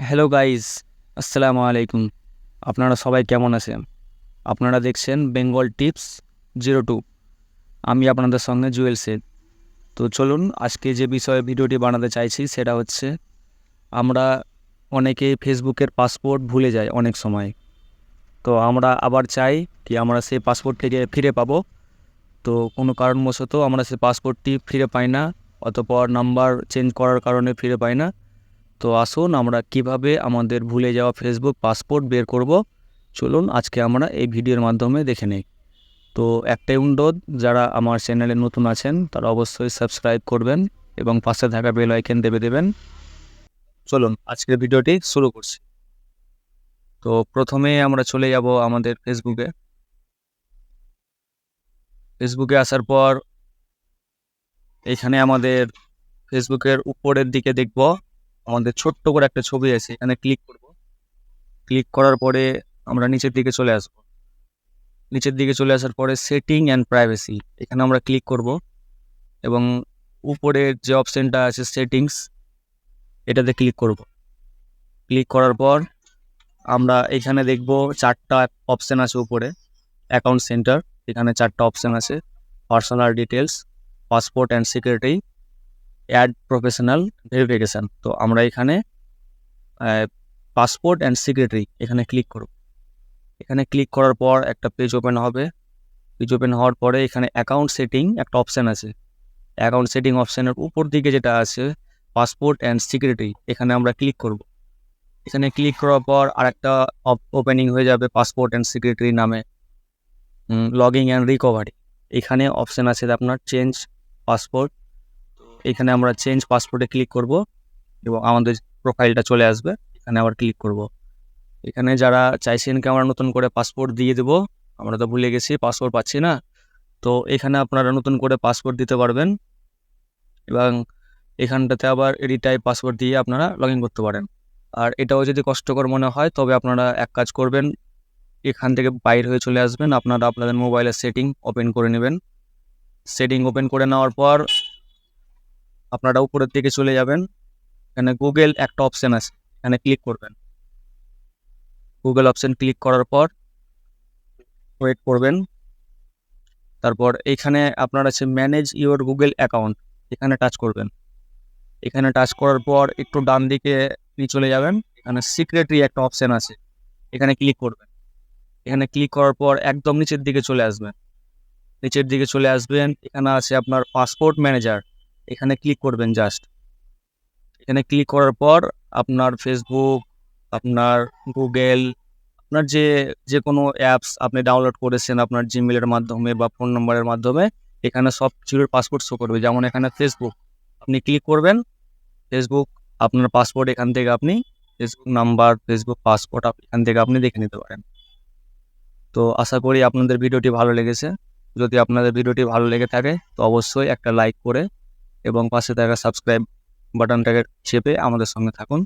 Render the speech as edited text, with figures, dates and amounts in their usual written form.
Hello guys, আসসালামু আলাইকুম। আপনারা সবাই কেমন আছেন? আপনারা দেখছেন বেঙ্গল টিপস 02। আমি আপনাদের সঙ্গে জুয়েল শেখ। তো চলুন আজকে যে বিষয়ে ভিডিওটি বানাতে চাইছি সেটা হচ্ছে আমরা অনেকে ফেসবুকের পাসওয়ার্ড ভুলে যাই অনেক সময়। তো আমরা আবার চাই কি আমরা সেই পাসওয়ার্ডটিকে ফিরে পাবো। তো কোনো কারণবশত আমরা সেই পাসওয়ার্ডটি ফিরে পাই না, অতঃপর নাম্বার চেঞ্জ করার কারণে ফিরে পাই না। তো আসুন আমরা কিভাবে আমাদের ভুলে যাওয়া ফেসবুক পাসওয়ার্ড বের করব, চলুন আজকে আমরা এই ভিডিওর মাধ্যমে দেখে নিই। তো একটাই অনুরোধ, যারা আমার চ্যানেলে নতুন আছেন তারা অবশ্যই সাবস্ক্রাইব করবেন এবং পাশে থাকা বেল আইকন দেবেন। চলুন আজকের ভিডিওটি শুরু করছি। তো প্রথমে আমরা চলে যাব আমাদের ফেসবুকে আসার পর এখানে আমাদের ফেসবুকের উপরের দিকে দেখব আমাদের ছোট্ট করে একটা ছবি আছে, এখানে ক্লিক করব। ক্লিক করার পরে আমরা নিচের দিকে চলে আসব। নিচের দিকে চলে আসার পরে সেটিং অ্যান্ড প্রাইভেসি, এখানে আমরা ক্লিক করব এবং উপরের যে অপশানটা আছে সেটিংস, এটাতে ক্লিক করব। ক্লিক করার পর আমরা এখানে দেখব চারটা অপশান আছে উপরে। অ্যাকাউন্ট সেন্টার, এখানে চারটা অপশান আছে: personal details, passport and security, add professional verification. তো আমরা এখানে পাসপোর্ট অ্যান্ড সিকিউরিটি এখানে ক্লিক করব। এখানে ক্লিক করার পর একটা পেজ ওপেন হবে। পেজ ওপেন হওয়ার পরে এখানে অ্যাকাউন্ট সেটিং একটা অপশান আছে। অ্যাকাউন্ট সেটিং অপশানের উপর দিকে যেটা আছে পাসপোর্ট অ্যান্ড সিকিউরিটি, এখানে আমরা ক্লিক করব। এখানে ক্লিক করার পর আরেকটা ওপেনিং হয়ে যাবে পাসপোর্ট অ্যান্ড সিকিউরিটি নামে, লগিং অ্যান্ড রিকভারি। এখানে অপশান আছে আপনার চেঞ্জ পাসপোর্ট। এখানে আমরা চেঞ্জ পাসপোর্টে ক্লিক করব এবং আমাদের প্রোফাইলটা চলে আসবে। এখানে আবার ক্লিক করব। এখানে যারা চাইছেন কি আমরা নতুন করে পাসপোর্ট দিয়ে দেবো, আমরা তো ভুলে গেছি, পাসপোর্ট পাচ্ছি না, তো এখানে আপনারা নতুন করে পাসপোর্ট দিতে পারবেন এবং এখানটাতে আবার রিটাইপ পাসওয়ার্ড দিয়ে আপনারা লগ ইন করতে পারেন। আর এটাও যদি কষ্টকর মনে হয় তবে আপনারা এক কাজ করবেন, এখান থেকে বাইর হয়ে চলে আসবেন, আপনারা আপনাদের মোবাইলের সেটিং ওপেন করে নেবেন। সেটিং ওপেন করে নেওয়ার পর আপনারা উপরের দিকে চলে যাবেন। এখানে গুগল একটা অপশান আছে, এখানে ক্লিক করবেন। গুগল অপশান ক্লিক করার পর ওয়েট করবেন। তারপর এখানে আপনার আছে ম্যানেজ ইউর গুগল অ্যাকাউন্ট, এখানে টাচ করবেন। এখানে টাচ করার পর একটু ডান দিকে চলে যাবেন, এখানে সিক্রেটারি একটা অপশান আছে, এখানে ক্লিক করবেন। এখানে ক্লিক করার পর একদম নিচের দিকে চলে আসবেন। এখানে আছে আপনার পাসপোর্ট ম্যানেজার, এখানে ক্লিক করবেন জাস্ট। এখানে ক্লিক করার পর আপনার ফেসবুক, আপনার গুগল, আপনার যে যে কোনো অ্যাপস আপনি ডাউনলোড করেছেন আপনার জিমেলের মাধ্যমে বা ফোন নম্বরের মাধ্যমে, এখানে সব কিছুর পাসপোর্ট শো করবে। যেমন এখানে ফেসবুক, আপনি ক্লিক করবেন, ফেসবুক আপনার পাসপোর্ট এখান থেকে আপনি ফেসবুক নাম্বার, ফেসবুক পাসপোর্ট এখান থেকে আপনি দেখে নিতে পারেন। তো আশা করি আপনাদের ভিডিওটি ভালো লেগেছে। যদি আপনাদের ভিডিওটি ভালো লেগে থাকে তো অবশ্যই একটা লাইক করে এবং পাশে থাকা সাবস্ক্রাইব বাটনটাকে চেপে আমাদের সঙ্গে থাকুন।